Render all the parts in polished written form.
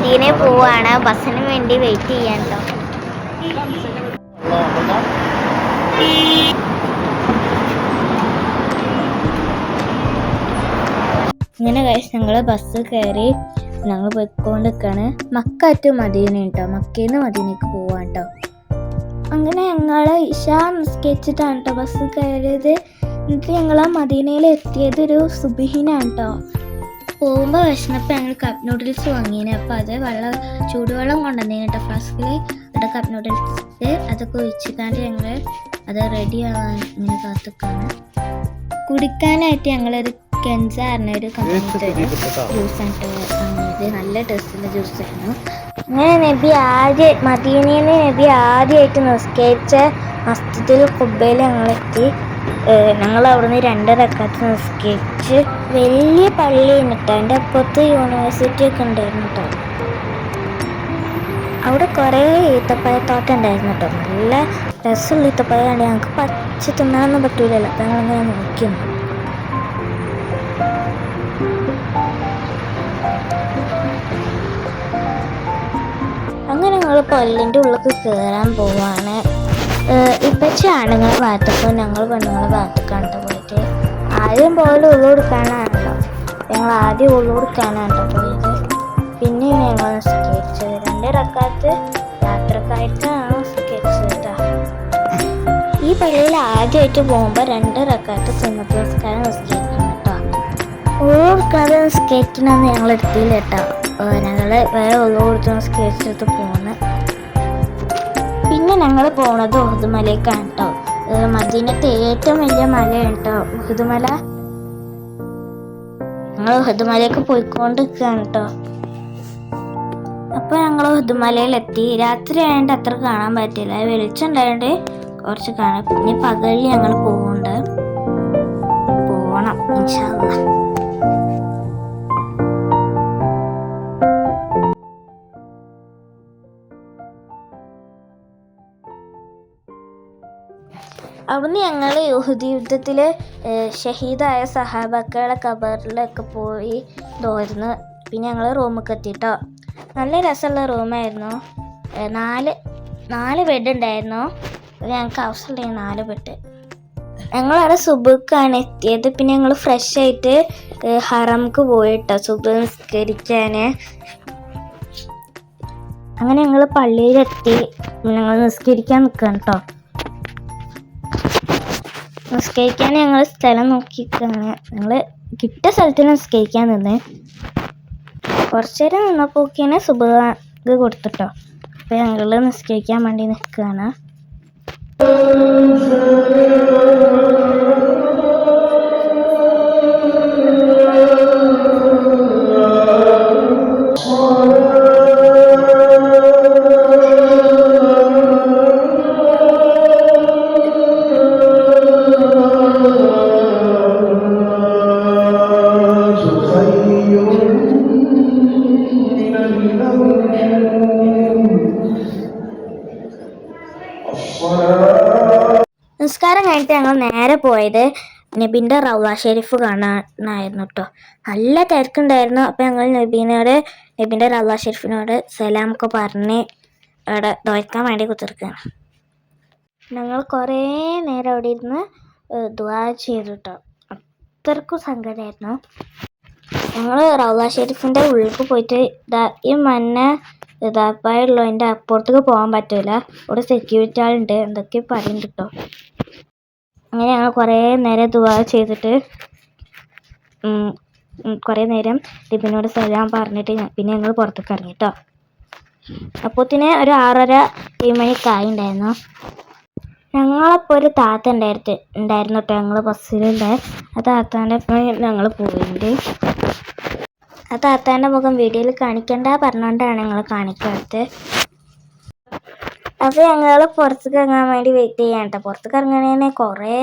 മദീനയിൽ പോവാണ്. ബസ്സിന് വേണ്ടി വെയിറ്റ് ചെയ്യാൻ കേട്ടോ. ഇങ്ങനെ കഴിച്ച് ഞങ്ങൾ ബസ് കയറി ഞങ്ങൾ പോയിക്കൊണ്ടിരിക്കുകയാണ്. മക്ക ടു മദീന കേട്ടോ. മക്കയിൽ നിന്ന് മദീനയ്ക്ക് പോവാൻ കേട്ടോ. അങ്ങനെ ഞങ്ങൾ ഇശാ നിസ്കരിച്ചിട്ടാണ് കേട്ടോ ബസ് കയറിയത്. എന്നിട്ട് ഞങ്ങൾ മദീനയിൽ എത്തിയത് ഒരു സുബഹിനാണ് കേട്ടോ. പോകുമ്പോൾ വിശന്നപ്പോൾ ഞങ്ങൾ കപ്പ് നൂഡിൽസ് വാങ്ങിയേനെ. അപ്പോൾ അത് ചൂടുവെള്ളം കൊണ്ടുവന്നേനെ കേട്ടോ ഫ്ലാസ്കിൽ. അവിടെ കപ്പ് നൂഡിൽസ് അതൊക്കെ ഒഴിച്ചിട്ടാണ്ട് ഞങ്ങൾ അത് റെഡി ആവാൻ ഇങ്ങനെ കാത്തിക്കാണ്. കുടിക്കാനായിട്ട് ഞങ്ങളൊരു കെൻസാറിന് ഒരു കമ്പനിയുടെ ജ്യൂസാണ് വാങ്ങിയത്. നല്ല ടേസ്റ്റുള്ള ജ്യൂസായിരുന്നു. അങ്ങനെ മദീനയിൽ നബി ആദ്യമായിട്ട് നിസ്കരിച്ച മസ്ജിദുൽ ഖുബയിൽ ഞങ്ങളെത്തി. ഞങ്ങൾ അവിടുന്ന് 2 റക്അത്ത് നിസ്കരിച്ച്. വലിയ പള്ളിയാണ് കേട്ടോ. എൻ്റെ അപ്പുറത്ത് യൂണിവേഴ്സിറ്റി ഒക്കെ ഉണ്ടായിരുന്നു കേട്ടോ. അവിടെ കുറേ ഈത്തപ്പഴത്തോട്ടം ഉണ്ടായിരുന്നു കേട്ടോ. നല്ല രസമുള്ള ഈത്തപ്പഴമാണ്. ഞങ്ങൾക്ക് പച്ച തിന്നാനൊന്നും പറ്റൂലല്ലോ. അപ്പം ഞങ്ങളിങ്ങനെ നോക്കിയിരുന്നു. അങ്ങനെ ഞങ്ങൾ പള്ളിൻ്റെ ഉള്ളിൽ കയറാൻ പോവാണ്. ഇപ്പച്ച ആണുങ്ങൾ ഭാഗത്തേക്കോ ഞങ്ങൾ പെണ്ണുങ്ങളെ ഭാഗത്തേക്കാണ് പോയിട്ട്. ആദ്യം പോലെ ഉള്ളു കൊടുക്കാനാണല്ലോ. ഞങ്ങൾ ആദ്യം ഉള്ളു കൊടുക്കാനാണ് പോയത്. പിന്നെ ഞങ്ങൾ നിസ്കരിച്ചത് 2 റക്അത്ത് യാത്രക്കാർക്കാണ് നിസ്കരിച്ചത് കേട്ടോ. ഈ പള്ളിയിൽ ആദ്യമായിട്ട് പോകുമ്പോൾ 2 റക്അത്ത് സുന്നത്ത് നിസ്കാരം നിസ്കരിക്കണം കേട്ടോ. ഉള്ളു കൊടുക്കാതെ നിസ്കരിക്കണമെന്ന് ഞങ്ങൾ എടുത്തില്ല കേട്ടോ. ഞങ്ങൾ വേറെ ഉള്ളു കൊടുത്ത് നിസ്കരിച്ചിട്ട് പോകുന്നത്. പിന്നെ ഞങ്ങൾ പോണത് ഉഹുദ് മലയ്ക്കാണ് കേട്ടോ. മദീനത്തെ ഏറ്റവും വലിയ മലയാണ് കേട്ടോ ഉഹുദ് മല. ഞങ്ങൾ ഉഹുദ് മലയൊക്കെ പോയിക്കൊണ്ടിരിക്കുകയാണ് കേട്ടോ. അപ്പോൾ ഞങ്ങൾ ഉഹുദ് മലയിലെത്തി. രാത്രി ആയതുകൊണ്ട് അത്ര കാണാൻ പറ്റില്ല. വെളിച്ചം ഉണ്ടായതുകൊണ്ട് കുറച്ച് കാണാം. പിന്നെ പകലിൽ ഞങ്ങൾ പോകണം ഇൻഷാ അല്ലാഹ്. അവിടുന്ന് ഞങ്ങൾ ഉഹുദ് യുദ്ധത്തിൽ ഷഹീദായ സഹാബാക്കളുടെ ഖബറിലൊക്കെ പോയി തോരുന്നു. പിന്നെ ഞങ്ങൾ റൂമൊക്കെ എത്തിട്ടോ. നല്ല രസമുള്ള റൂമായിരുന്നു. 4 ബെഡ് ഉണ്ടായിരുന്നു. ഞങ്ങൾക്ക് ആവശ്യമുള്ള 4 ബെഡ്. ഞങ്ങളവിടെ സുബഹിക്കാണ് എത്തിയത്. പിന്നെ ഞങ്ങൾ ഫ്രഷ് ആയിട്ട് ഹറംക്ക് പോയിട്ടോ സുബഹ് നിസ്കരിക്കാൻ. അങ്ങനെ ഞങ്ങൾ പള്ളിയിലെത്തി. ഞങ്ങൾ നിസ്കരിക്കാൻ നിൽക്കുകയാണ് കേട്ടോ. നിസ്കരിക്കാൻ ഞങ്ങൾ സ്ഥലം നോക്കിയിരിക്കുകയാണ്. ഞങ്ങൾ കിട്ടിയ സ്ഥലത്തിൽ നിസ്കരിക്കാൻ നിന്ന്. കുറച്ച് നേരം നിന്നപ്പോക്കിനെ സുബഹ് കൊടുത്തിട്ടോ. അപ്പോൾ ഞങ്ങൾ നിസ്കരിക്കാൻ വേണ്ടി നിൽക്കുകയാണ്. നിസ്കാരം കഴിഞ്ഞിട്ട് ഞങ്ങൾ നേരെ പോയത് നബീൻ്റെ റൗള ഷെരീഫ് കാണാനായിരുന്നു കേട്ടോ. നല്ല തിരക്കുണ്ടായിരുന്നു. അപ്പോൾ ഞങ്ങൾ നബീൻ്റെ റൗള ഷെരീഫിനോട് സലാമൊക്കെ പറഞ്ഞ് അവിടെ ദുആക്കാൻ വേണ്ടി കുത്തിരിക്കുകയാണ്. ഞങ്ങൾ കുറേ നേരം അവിടെ ഇരുന്ന് ദുആ ചെയ്തു കേട്ടോ. അത്രക്കും സങ്കടമായിരുന്നു. ഞങ്ങൾ റൗള ഷെരീഫിൻ്റെ ഉള്ളിലേക്ക് പോയിട്ട് ഈ ഇതാപ്പായുള്ളതിൻ്റെ അപ്പുറത്തേക്ക് പോകാൻ പറ്റില്ല. ഇവിടെ സെക്യൂരിറ്റി ആളുണ്ട് എന്തൊക്കെ പറയുന്നുണ്ട് കേട്ടോ. അങ്ങനെ ഞങ്ങൾ കുറേ നേരം ദുആ ചെയ്തിട്ട് കുറേ നേരം നബിനോട് സലാം പറഞ്ഞിട്ട് പിന്നെ ഞങ്ങൾ പുറത്തേക്ക് ഇറങ്ങി കേട്ടോ. അപ്പോഴത്തേന് ഒരു 6:30-7 മണിക്കായി ഉണ്ടായിരുന്നു. ഞങ്ങളപ്പോൾ ഒരു താത്ത ഉണ്ടായിരുന്നു കേട്ടോ. ഞങ്ങൾ ബസ്സിലുണ്ട്. ആ താത്താൻ്റെ ഒപ്പം ഞങ്ങൾ പോയിട്ടുണ്ട്. ആ താത്താൻ്റെ മുഖം വീഡിയോയിൽ കാണിക്കണ്ട പറഞ്ഞുകൊണ്ടാണ് ഞങ്ങൾ കാണിക്കാത്തത്. അപ്പോൾ ഞങ്ങൾ പുറത്തേക്ക് ഇറങ്ങാൻ വേണ്ടി വെയിറ്റ് ചെയ്യാൻ കേട്ടോ. പുറത്തേക്ക് ഇറങ്ങണേനെ കുറേ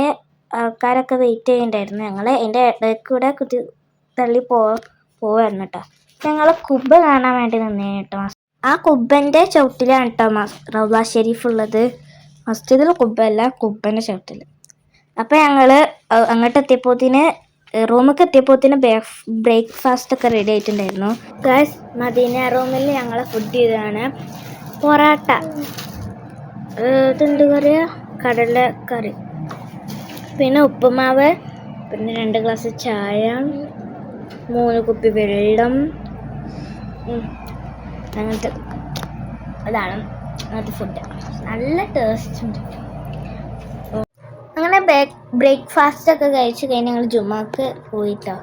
ആൾക്കാരൊക്കെ വെയിറ്റ് ചെയ്യുന്നുണ്ടായിരുന്നു. ഞങ്ങൾ അതിൻ്റെ ഇടയിൽ കൂടെ കുത്തി തള്ളി പോവായിരുന്നു കേട്ടോ. ഞങ്ങൾ കുബ്ബ കാണാൻ വേണ്ടി നിന്നേ കേട്ടോ. ആ കുബ്ബൻ്റെ ചവിട്ടിലാണ് കേട്ടോ റൗള ഷെരീഫ് ഉള്ളത്. മസ്ജിദുൽ ഖുബ അല്ല, കുബ്ബൻ്റെ ചവിട്ടിൽ. അപ്പോൾ ഞങ്ങൾ അങ്ങോട്ട് എത്തിയപ്പോഴത്തേന് റൂമൊക്കെ എത്തിയപ്പോഴത്തേന് ബ്രേക്ക്ഫാസ്റ്റ് ഒക്കെ റെഡി ആയിട്ടുണ്ടായിരുന്നു. ഗൈസ്, മദീന റൂമിൽ ഞങ്ങൾ ഫുഡ് ചെയ്തതാണ് പൊറാട്ട, ഇതെന്ത് കറിയാ, കടലക്കറി, പിന്നെ ഉപ്പുമാവ്, പിന്നെ 2 ഗ്ലാസ് ചായ, 3 കുപ്പി വെള്ളം, അങ്ങനത്തെ അതാണ് അങ്ങനത്തെ ഫുഡ്. നല്ല ടേസ്റ്റ് ഉണ്ട്. അങ്ങനെ ബ്രേക്ക്ഫാസ്റ്റ് ഒക്കെ കഴിച്ച് കഴിഞ്ഞ് ഞങ്ങൾ ജുമാക്ക് പോയിട്ടോ.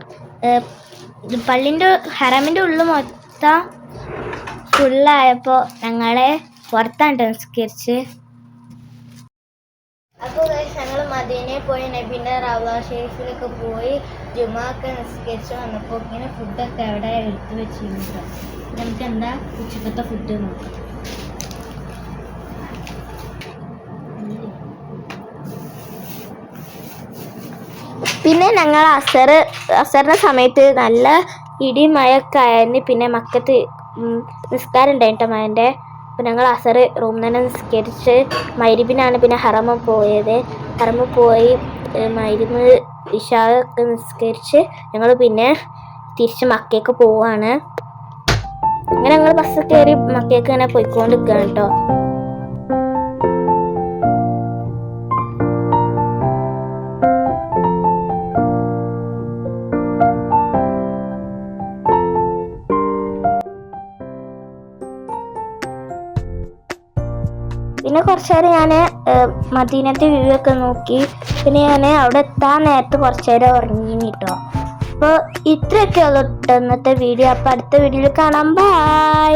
പള്ളിൻ്റെ ഹറമിൻ്റെ ഉള്ളിൽ മൊത്തം ഫുള്ളായപ്പോൾ ഞങ്ങളെ പുറത്താണ് നിസ്കരിച്ച്. അപ്പോൾ ഞങ്ങൾ മദീനയിൽ പോയി നബിൻ്റെ റൗള ഷെരീഫിലൊക്കെ പോയി ജുമാക്ക് നിസ്കരിച്ച് വന്നപ്പോൾ ഇങ്ങനെ ഫുഡൊക്കെ അവിടെ എടുത്ത് വെച്ചിരുന്നു. നമുക്ക് എന്താ ഉച്ചക്കത്തെ ഫുഡ് നോക്കാം. പിന്നെ ഞങ്ങൾ അസറിൻ്റെ സമയത്ത് നല്ല ഇടി മഴയൊക്കെ ആയിരുന്നു. പിന്നെ മക്കത്ത് നിസ്കാരം ഉണ്ടായിട്ടോ മഴൻ്റെ. അപ്പോൾ ഞങ്ങൾ അസർ റൂമിൽ തന്നെ നിസ്കരിച്ച് മഗ്‌രിബിനാണ് പിന്നെ ഹറമിൽ പോയത്. ഹറമിൽ പോയി മഗ്‌രിബ് ഇശാ ഒക്കെ നിസ്കരിച്ച് ഞങ്ങൾ പിന്നെ തിരിച്ച് മക്കയ്ക്ക് പോവാണ്. അങ്ങനെ ഞങ്ങൾ ബസ് കയറി മക്കയ്ക്ക് ഇങ്ങനെ പോയിക്കൊണ്ടിരിക്കുകയാണ് കേട്ടോ. പിന്നെ കുറച്ച് നേരം ഞാൻ മദീനത്തെ വ്യൂ ഒക്കെ നോക്കി. പിന്നെ ഞാൻ അവിടെ എത്താൻ നേരത്ത് കുറച്ച് നേരം ഉറങ്ങിന് കേട്ടോ. അപ്പോൾ ഇത്രയൊക്കെ ഉള്ളൂ ഇന്നത്തെ വീഡിയോ. അപ്പോൾ അടുത്ത വീഡിയോയിൽ കാണാം. ബൈ.